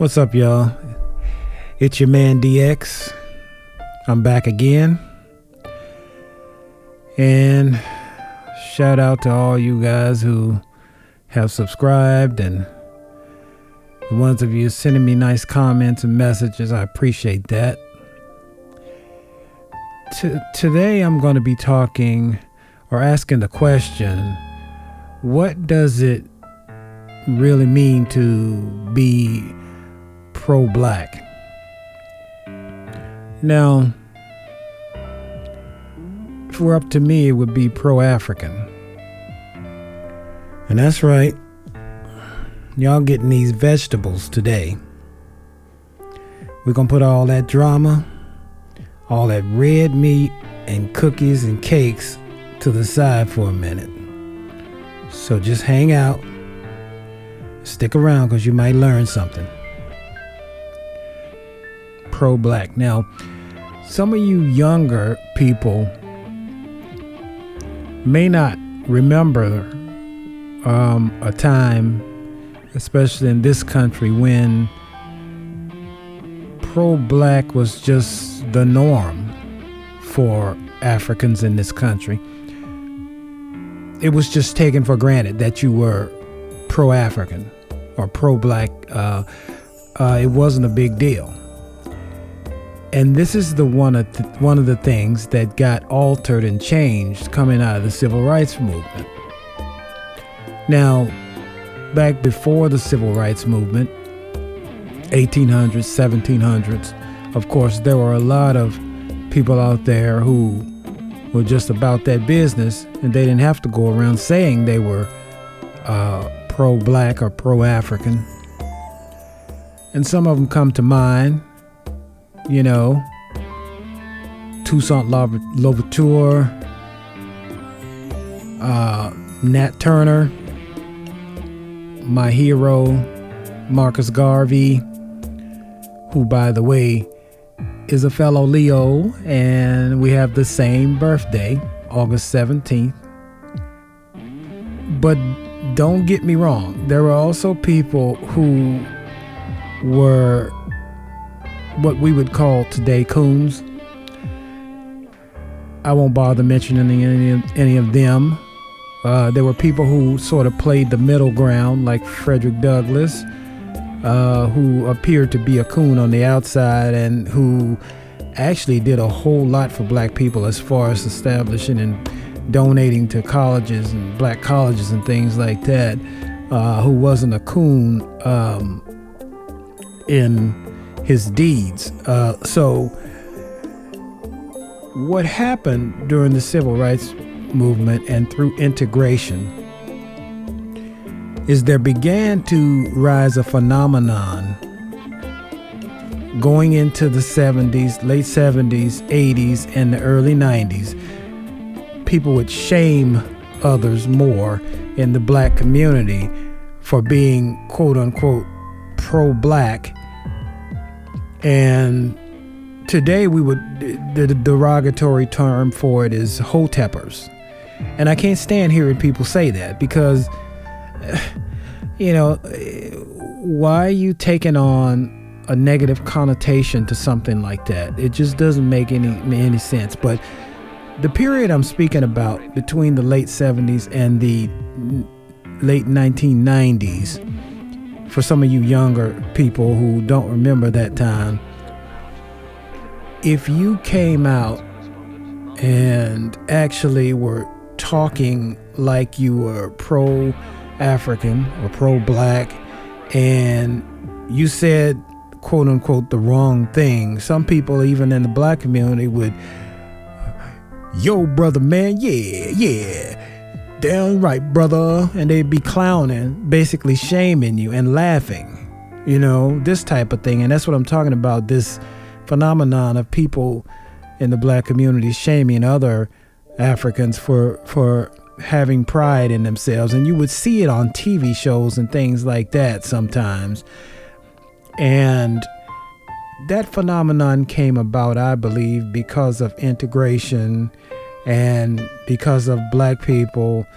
What's up, y'all? It's your man DX. I'm back again. And shout out to all you guys who have subscribed and the ones of you sending me nice comments and messages. I appreciate that. Today I'm going to be talking or asking the question, what does it really mean to be pro-black? Now, if it were up to me, it would be pro-African. And that's right. Y'all getting these vegetables today. We're going to put all that drama, all that red meat and cookies and cakes to the side for a minute. So just hang out. Stick around because you might learn something. Pro-black. Now, some of you younger people may not remember a time, especially in this country, when pro-black was just the norm for Africans in this country. It was just taken for granted that you were pro-African or pro-black. It wasn't a big deal. And this is one of the things that got altered and changed coming out of the civil rights movement. Now, back before the civil rights movement, 1800s, 1700s, of course, there were a lot of people out there who were just about that business, and they didn't have to go around saying they were pro-black or pro-African. And some of them come to mind. You know, Toussaint Louverture, Nat Turner, my hero, Marcus Garvey, who, by the way, is a fellow Leo, and we have the same birthday, August 17th. But don't get me wrong, there were also people who were what we would call today coons. I won't bother mentioning any of them. There were people who sort of played the middle ground, like Frederick Douglass, who appeared to be a coon on the outside and who actually did a whole lot for black people as far as establishing and donating to colleges and black colleges and things like that, who wasn't a coon in his deeds. So what happened during the civil rights movement and through integration is there began to rise a phenomenon going into the 70s, late 70s, 80s, and the early 90s. People would shame others more in the black community for being quote unquote pro-black. And today the derogatory term for it is hoteppers. And I can't stand hearing people say that because, you know, why are you taking on a negative connotation to something like that? It just doesn't make any sense. But the period I'm speaking about between the late 70s and the late 1990s, for some of you younger people who don't remember that time, if you came out and actually were talking like you were pro-African or pro-black and you said, quote unquote, the wrong thing, some people even in the black community would, yo, brother, man, yeah, damn right, brother. And they'd be clowning, basically shaming you and laughing, you know, this type of thing. And that's what I'm talking about, this phenomenon of people in the black community shaming other Africans for having pride in themselves. And you would see it on TV shows and things like that sometimes. And that phenomenon came about, I believe, because of integration and because of black people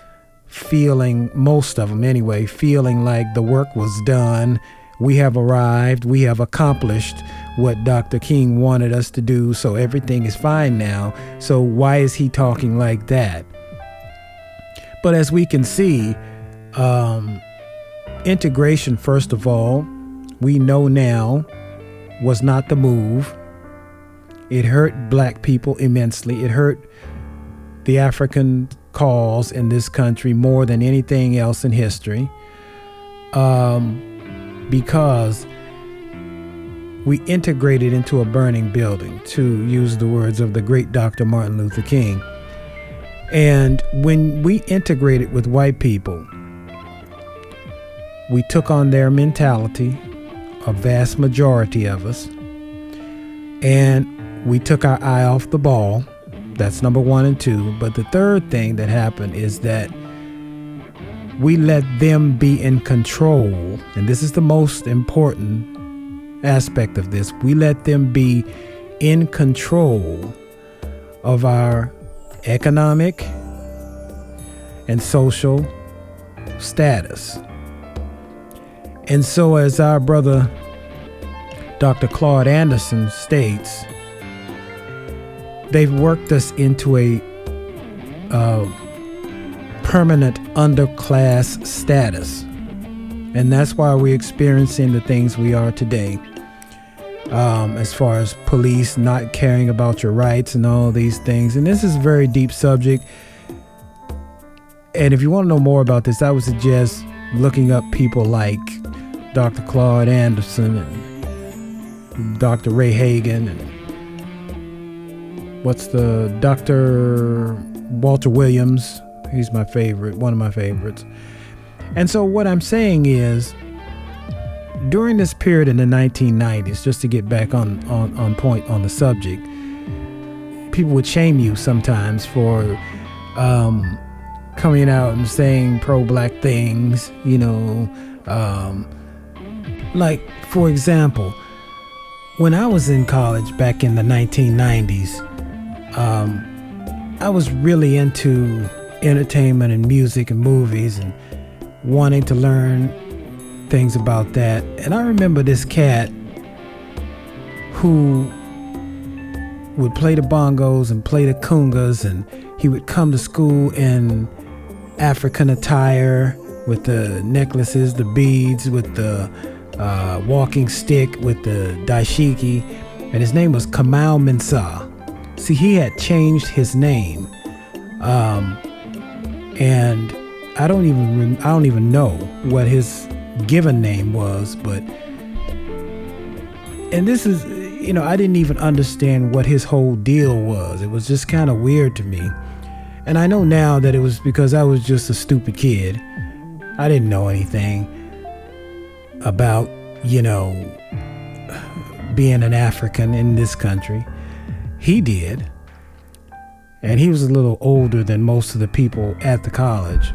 feeling, most of them anyway, feeling like the work was done We have arrived. We have accomplished what Dr. King wanted us to do. So everything is fine now. So why is he talking like that? But as we can see, integration, first of all, we know now was not the move. It hurt black people immensely. It hurt the African cause in this country more than anything else in history. Because we integrated into a burning building, to use the words of the great Dr. Martin Luther King. And when we integrated with white people, we took on their mentality, a vast majority of us, and we took our eye off the ball. That's number one and two. But the third thing that happened is that we let them be in control. And this is the most important aspect of this. We let them be in control of our economic and social status. And so, as our brother Dr. Claude Anderson states, they've worked us into a permanent underclass status. And that's why we're experiencing the things we are today. As far as police not caring about your rights and all these things. And this is a very deep subject. And if you want to know more about this, I would suggest looking up people like Dr. Claude Anderson and Dr. Ray Hagan and what's the Dr. Walter Williams. He's my favorite, one of my favorites. And so what I'm saying is, during this period in the 1990s, just to get back on point on the subject, people would shame you sometimes for coming out and saying pro-black things, you know. Like, for example, when I was in college back in the 1990s, I was really into entertainment and music and movies and wanting to learn things about that. And I remember this cat who would play the bongos and play the congas, and he would come to school in African attire with the necklaces, the beads, with the walking stick, with the dashiki, and his name was Kamau Mensah. See, he had changed his name, and I don't even know what his given name was, but, and this is, you know, I didn't even understand what his whole deal was. It was just kind of weird to me. And I know now that it was because I was just a stupid kid. I didn't know anything about, you know, being an African in this country. He did. And he was a little older than most of the people at the college.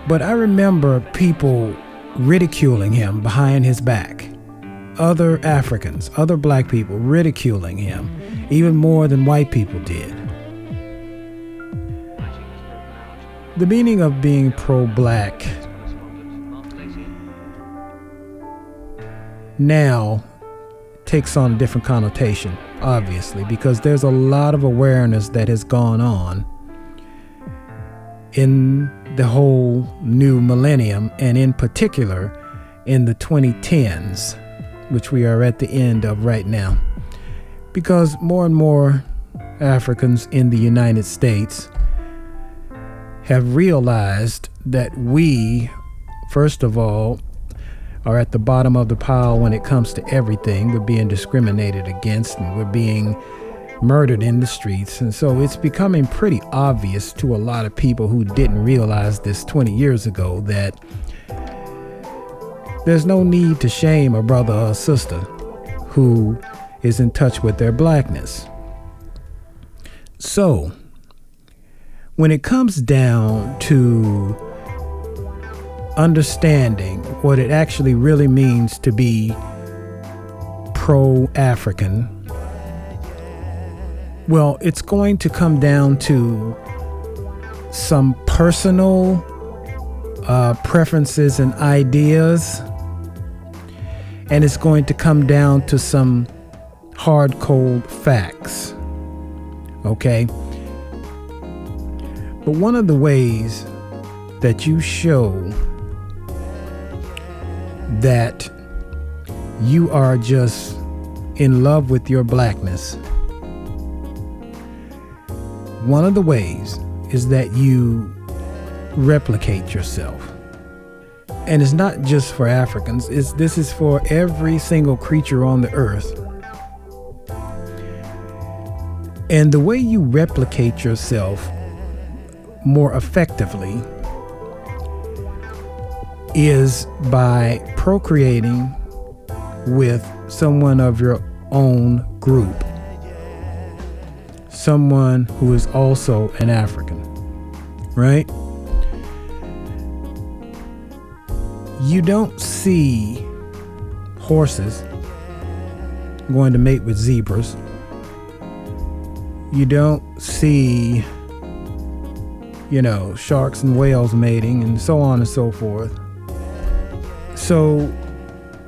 But I remember people ridiculing him behind his back. Other Africans, other black people ridiculing him, even more than white people did. The meaning of being pro-black now takes on a different connotation, obviously, because there's a lot of awareness that has gone on in the whole new millennium, and in particular in the 2010s, which we are at the end of right now, because more and more Africans in the United States have realized that we, first of all, are at the bottom of the pile when it comes to everything. We're being discriminated against, and we're being murdered in the streets. And so it's becoming pretty obvious to a lot of people who didn't realize this 20 years ago that there's no need to shame a brother or a sister who is in touch with their blackness. So when it comes down to understanding what it actually really means to be pro-African, well, it's going to come down to some personal preferences and ideas and it's going to come down to some hard, cold facts. Okay? But one of the ways that you show that you are just in love with your blackness, one of the ways is that you replicate yourself. And it's not just for Africans, this is for every single creature on the earth. And the way you replicate yourself more effectively is by procreating with someone of your own group, someone who is also an African, right? You don't see horses going to mate with zebras. You don't see, sharks and whales mating and so on and so forth. So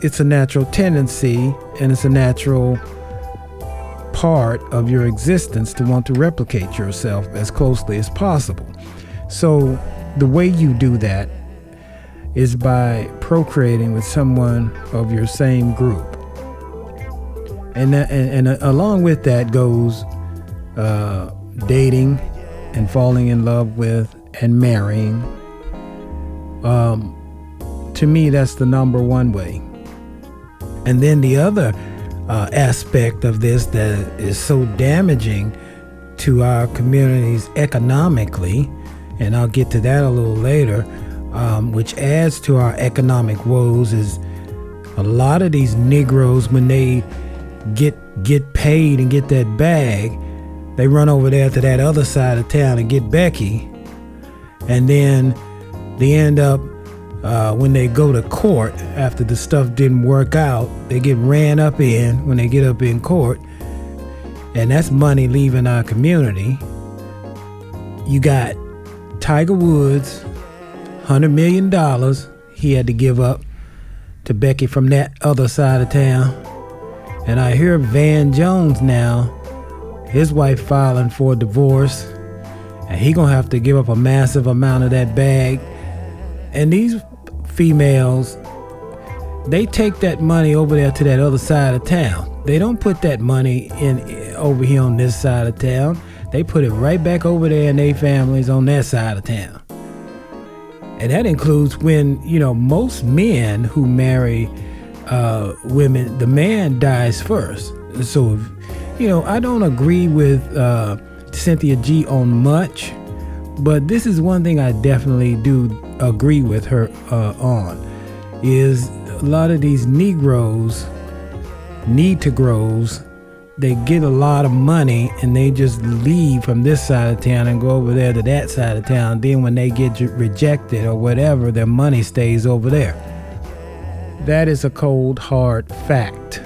it's a natural tendency and it's a natural part of your existence to want to replicate yourself as closely as possible. So the way you do that is by procreating with someone of your same group. And along with that goes dating and falling in love with and marrying. To me, that's the number one way. And then the other aspect of this that is so damaging to our communities economically, and I'll get to that a little later, which adds to our economic woes, is a lot of these Negroes, when they get paid and get that bag, they run over there to that other side of town and get Becky, and then they end up when they go to court after the stuff didn't work out, they get ran up in when they get up in court, and that's money leaving our community. You got Tiger Woods, $100 million he had to give up to Becky from that other side of town. And I hear Van Jones now, his wife filing for a divorce, and he gonna have to give up a massive amount of that bag. And these females, they take that money over there to that other side of town. They don't put that money in over here on this side of town. They put it right back over there in their families on that side of town. And that includes when, most men who marry women, the man dies first. So, I don't agree with Cynthia G on much, but this is one thing I definitely do agree with her on, is a lot of these Negroes, they get a lot of money and they just leave from this side of town and go over there to that side of town. Then when they get rejected or whatever, their money stays over there. That is a cold, hard fact.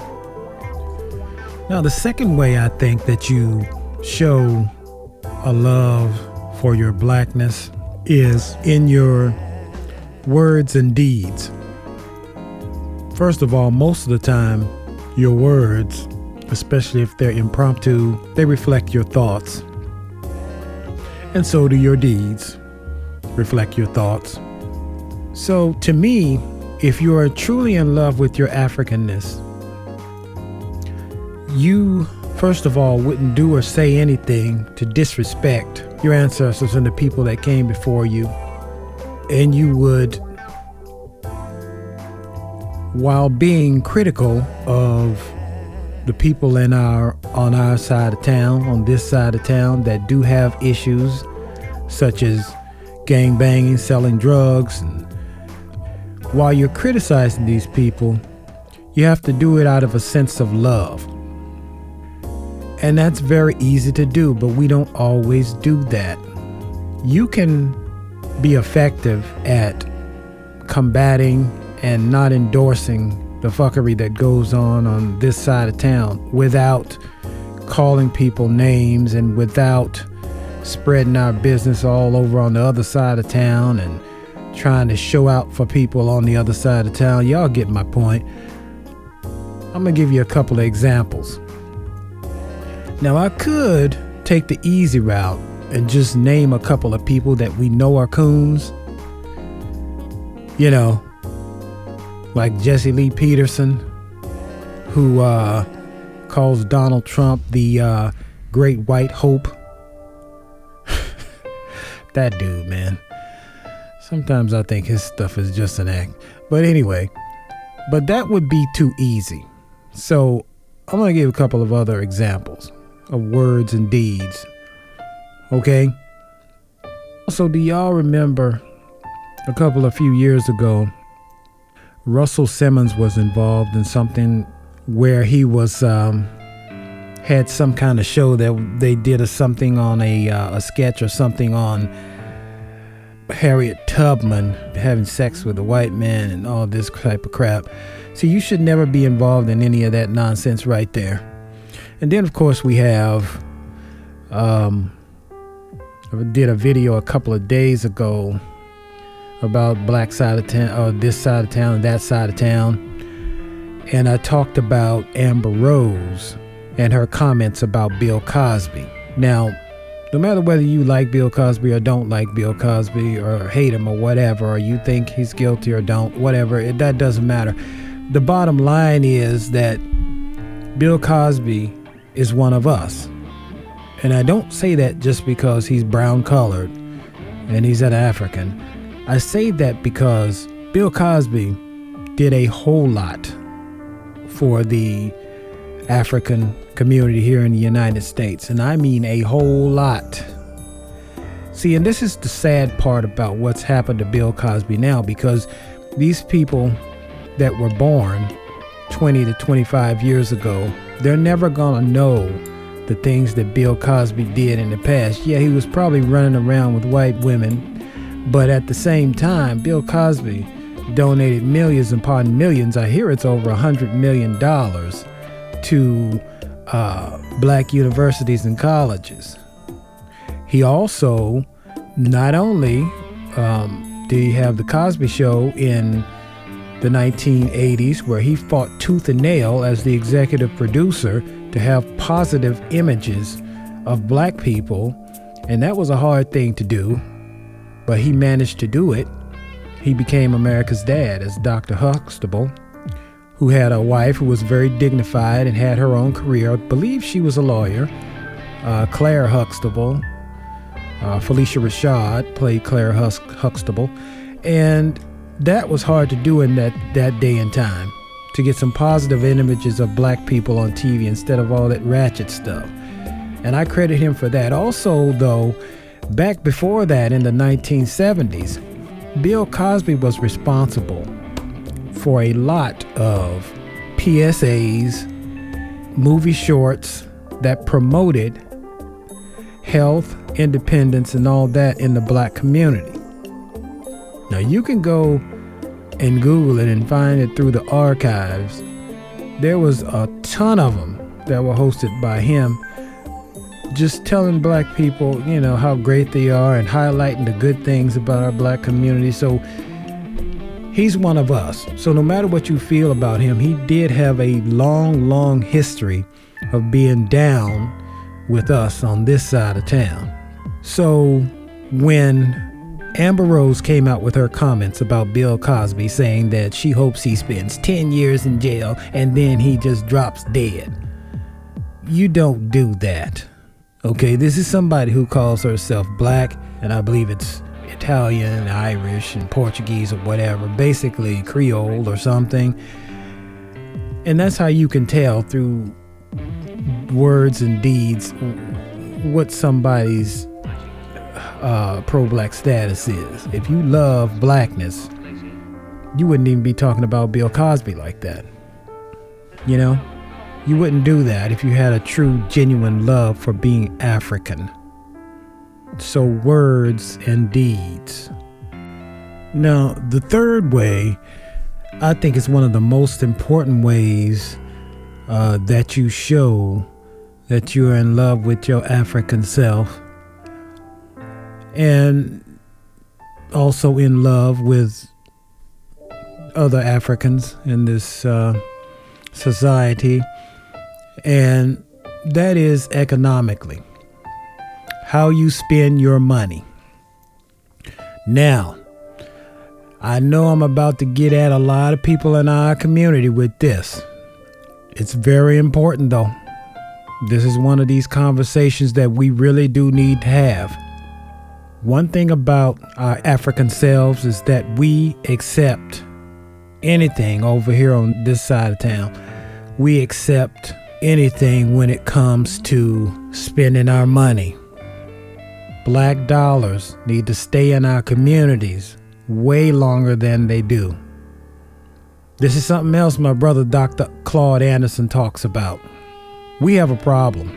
Now, the second way I think that you show a love for your blackness is in your words and deeds. First of all, most of the time, your words, especially if they're impromptu, they reflect your thoughts. And so do your deeds reflect your thoughts. So to me, if you are truly in love with your Africanness, you, first of all, wouldn't do or say anything to disrespect your ancestors and the people that came before you. And you would, while being critical of the people on our side of town, on this side of town, that do have issues such as gang banging, selling drugs, and while you're criticizing these people, you have to do it out of a sense of love. And that's very easy to do, but we don't always do that. You can be effective at combating and not endorsing the fuckery that goes on this side of town without calling people names and without spreading our business all over on the other side of town and trying to show out for people on the other side of town. Y'all get my point. I'm going to give you a couple of examples. Now, I could take the easy route and just name a couple of people that we know are coons. You know, like Jesse Lee Peterson, who calls Donald Trump the Great White Hope. That dude, man. Sometimes I think his stuff is just an act. But anyway, but that would be too easy. So I'm going to give a couple of other examples of words and deeds. Okay? So do y'all remember a few years ago, Russell Simmons was involved in something where he was had some kind of show that they did something on a sketch or something on Harriet Tubman having sex with a white man and all this type of crap. See, you should never be involved in any of that nonsense right there. And then, of course, we have I did a video a couple of days ago about black side of town, or this side of town and that side of town. And I talked about Amber Rose and her comments about Bill Cosby. Now, no matter whether you like Bill Cosby or don't like Bill Cosby or hate him or whatever, or you think he's guilty or don't, whatever, that doesn't matter. The bottom line is that Bill Cosby is one of us. And I don't say that just because he's brown colored and he's an African. I say that because Bill Cosby did a whole lot for the African community here in the United States. And I mean a whole lot. See, and this is the sad part about what's happened to Bill Cosby now, because these people that were born 20 to 25 years ago, they're never gonna know the things that Bill Cosby did in the past. Yeah, he was probably running around with white women, but at the same time, Bill Cosby donated millions upon millions. I hear it's over $100 million to black universities and colleges. He also, not only did he have the Cosby Show in the 1980s, where he fought tooth and nail as the executive producer to have positive images of black people, and that was a hard thing to do, but he managed to do it. He became America's dad as Dr. Huxtable, who had a wife who was very dignified and had her own career. I believe she was a lawyer. Claire Huxtable. Felicia Rashad played Claire Huxtable. And that was hard to do in that day and time, to get some positive images of black people on TV instead of all that ratchet stuff. And I credit him for that. Also, though, back before that in the 1970s, Bill Cosby was responsible for a lot of PSAs, movie shorts that promoted health, independence, and all that in the black community. Now, you can go and Google it and find it through the archives. There was a ton of them that were hosted by him, just telling black people, you know, how great they are and highlighting the good things about our black community. So he's one of us. So no matter what you feel about him, he did have a long, long history of being down with us on this side of town. So when Amber Rose came out with her comments about Bill Cosby, saying that she hopes he spends 10 years in jail and then he just drops dead, you don't do that. Okay, this is somebody who calls herself black, and I believe it's Italian, Irish, and Portuguese or whatever, basically Creole or something. And that's how you can tell through words and deeds what somebody's pro-black status is. If you love blackness, you wouldn't even be talking about Bill Cosby like that. You know? You wouldn't do that if you had a true, genuine love for being African. So words and deeds. Now, the third way, I think, is one of the most important ways that you show that you're in love with your African self, and also in love with other Africans in this society, and that is economically. How you spend your money. Now, I know I'm about to get at a lot of people in our community with this. It's very important though. This is one of these conversations that we really do need to have. One thing about our African selves is that we accept anything over here on this side of town. We accept anything when it comes to spending our money. Black dollars need to stay in our communities way longer than they do. This is something else my brother Dr. Claude Anderson talks about. We have a problem.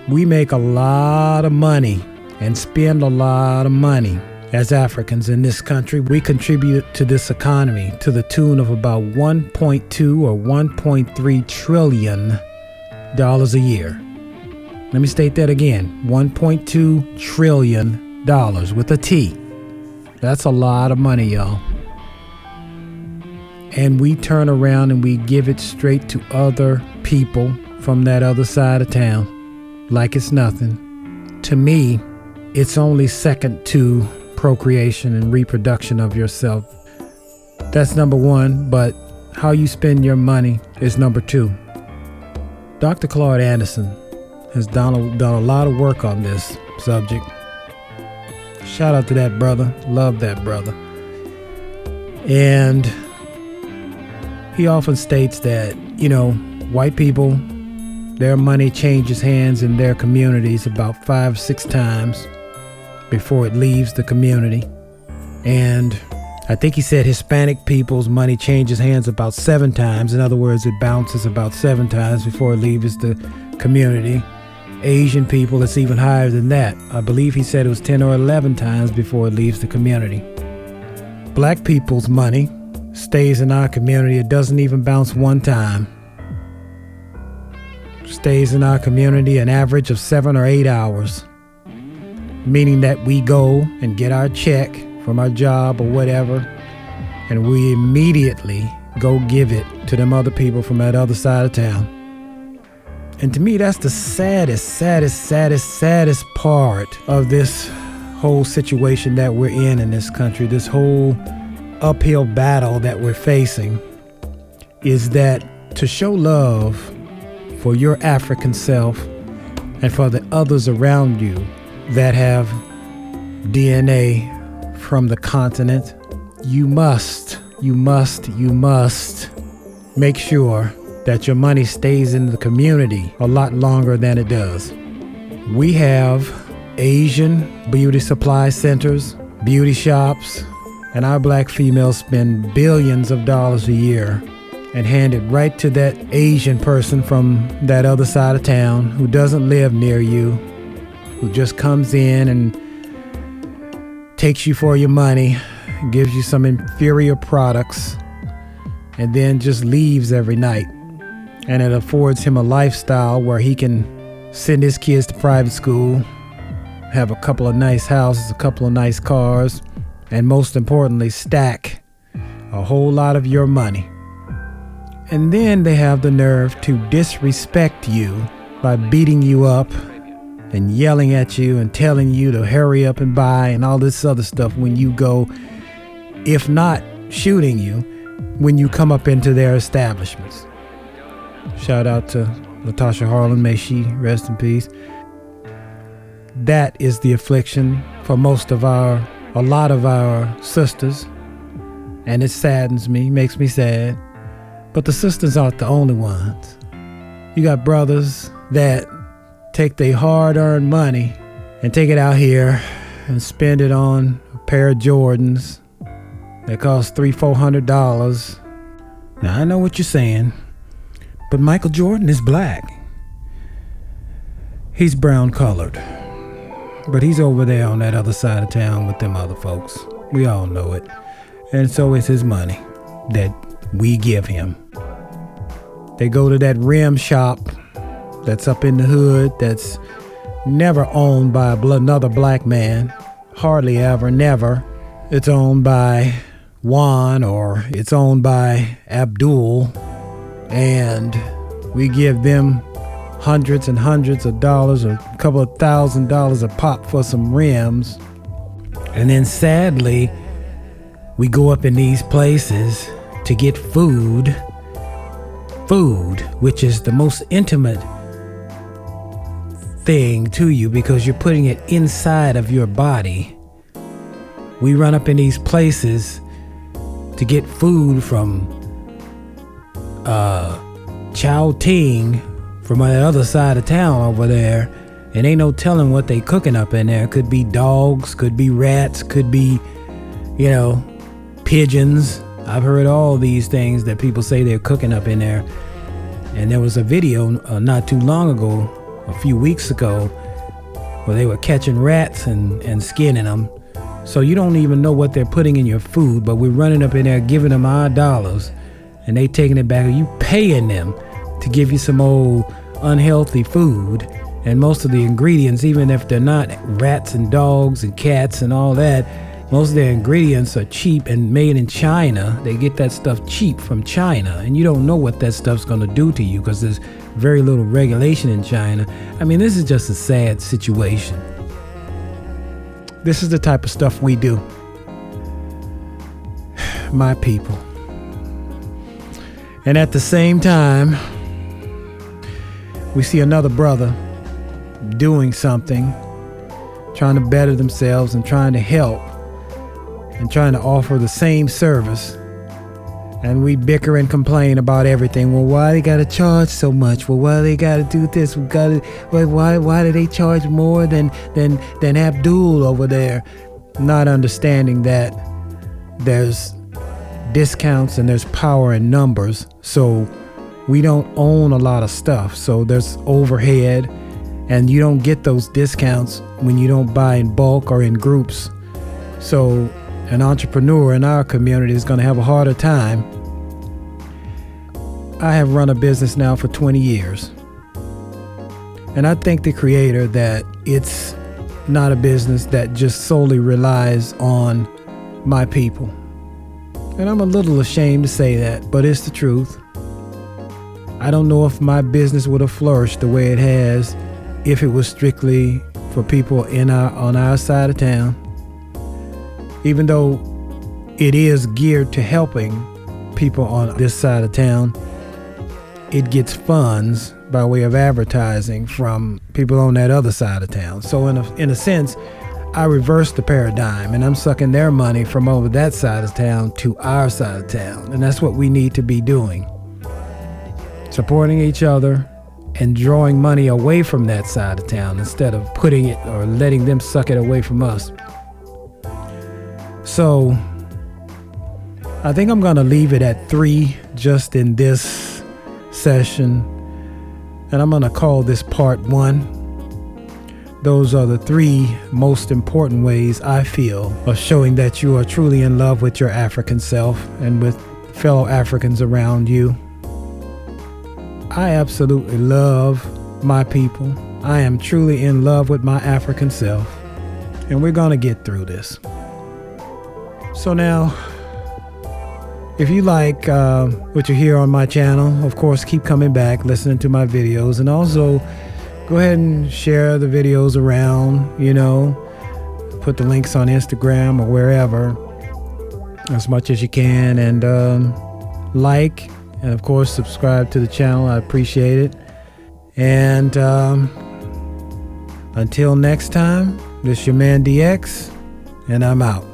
We make a lot of money and spend a lot of money as Africans in this country. We contribute to this economy to the tune of about 1.2 or 1.3 trillion dollars a year. Let me state that again. $1.2 trillion with a T. That's a lot of money, y'all. And we turn around and we give it straight to other people from that other side of town like it's nothing. To me, it's only second to procreation and reproduction of yourself. That's number one, but how you spend your money is number two. Dr. Claude Anderson has done a lot of work on this subject. Shout out to that brother. Love that brother. And he often states that, white people, their money changes hands in their communities about 5-6 times before it leaves the community. And I think he said Hispanic people's money changes hands about 7 times. In other words, it bounces about 7 times before it leaves the community. Asian people, it's even higher than that. I believe he said it was 10 or 11 times before it leaves the community. Black people's money stays in our community. It doesn't even bounce 1 time. Stays in our community an average of 7 or 8 hours. Meaning that we go and get our check from our job or whatever, and we immediately go give it to them other people from that other side of town. And to me, that's the saddest part of this whole situation that we're in this country, this whole uphill battle that we're facing, is that to show love for your African self and for the others around you that have DNA from the continent, you must make sure that your money stays in the community a lot longer than it does. We have Asian beauty supply centers, beauty shops, and our black females spend billions of dollars a year and hand it right to that Asian person from that other side of town who doesn't live near you, who just comes in and takes you for your money, gives you some inferior products, and then just leaves every night. And it affords him a lifestyle where he can send his kids to private school, have a couple of nice houses, a couple of nice cars, and most importantly, stack a whole lot of your money. And then they have the nerve to disrespect you by beating you up and yelling at you and telling you to hurry up and buy and all this other stuff when you go, if not shooting you, when you come up into their establishments. Shout out to Latasha Harlan, may she rest in peace. That is the affliction for a lot of our sisters, and it saddens me, makes me sad. But the sisters aren't the only ones. You got brothers that take their hard-earned money and take it out here and spend it on a pair of Jordans that cost $300-400. Now, I know what you're saying, but Michael Jordan is black. He's brown colored, but he's over there on that other side of town with them other folks. We all know it. And so is his money that we give him. They go to that rim shop that's up in the hood that's never owned by another black man. Hardly ever, never. It's owned by Juan or it's owned by Abdul. and we give them hundreds and hundreds of dollars or a couple of $1,000s a pop for some rims. And then sadly, we go up in these places to get food, which is the most intimate thing to you because you're putting it inside of your body. We run up in these places to get food from Chow Ting from the other side of town over there, and ain't no telling what they cooking up in there. Could be dogs, could be rats, could be, pigeons. I've heard all these things that people say they're cooking up in there. And there was a video not too long ago, a few weeks ago, where they were catching rats and skinning them. So you don't even know what they're putting in your food, but we're running up in there giving them our dollars, and they taking it back. You paying them to give you some old unhealthy food, and most of the ingredients, even if they're not rats and dogs and cats and all that, most of their ingredients are cheap and made in China. They get that stuff cheap from China, and you don't know what that stuff's going to do to you because there's very little regulation in China. I mean, this is just a sad situation. This is the type of stuff we do. My people. And at the same time, we see another brother doing something, trying to better themselves and trying to help and trying to offer the same service. And we bicker and complain about everything. Well, why they gotta charge so much? Well, why they gotta do this? Why do they charge more than Abdul over there? Not understanding that there's discounts and there's power in numbers. So we don't own a lot of stuff. So there's overhead, and you don't get those discounts when you don't buy in bulk or in groups. So an entrepreneur in our community is going to have a harder time. I have run a business now for 20 years. And I thank the Creator that it's not a business that just solely relies on my people. And I'm a little ashamed to say that, but it's the truth. I don't know if my business would have flourished the way it has if it was strictly for people on our side of town. Even though it is geared to helping people on this side of town, it gets funds by way of advertising from people on that other side of town. So in a sense, I reversed the paradigm, and I'm sucking their money from over that side of town to our side of town. And that's what we need to be doing. Supporting each other and drawing money away from that side of town instead of putting it or letting them suck it away from us. So I think I'm going to leave it at 3 just in this session. And I'm going to call this part 1. Those are the 3 most important ways I feel of showing that you are truly in love with your African self and with fellow Africans around you. I absolutely love my people. I am truly in love with my African self. And we're going to get through this. So now, if you like what you hear on my channel, of course, keep coming back, listening to my videos, and also go ahead and share the videos around, put the links on Instagram or wherever as much as you can, and like, and of course, subscribe to the channel. I appreciate it. And until next time, this is your man DX, and I'm out.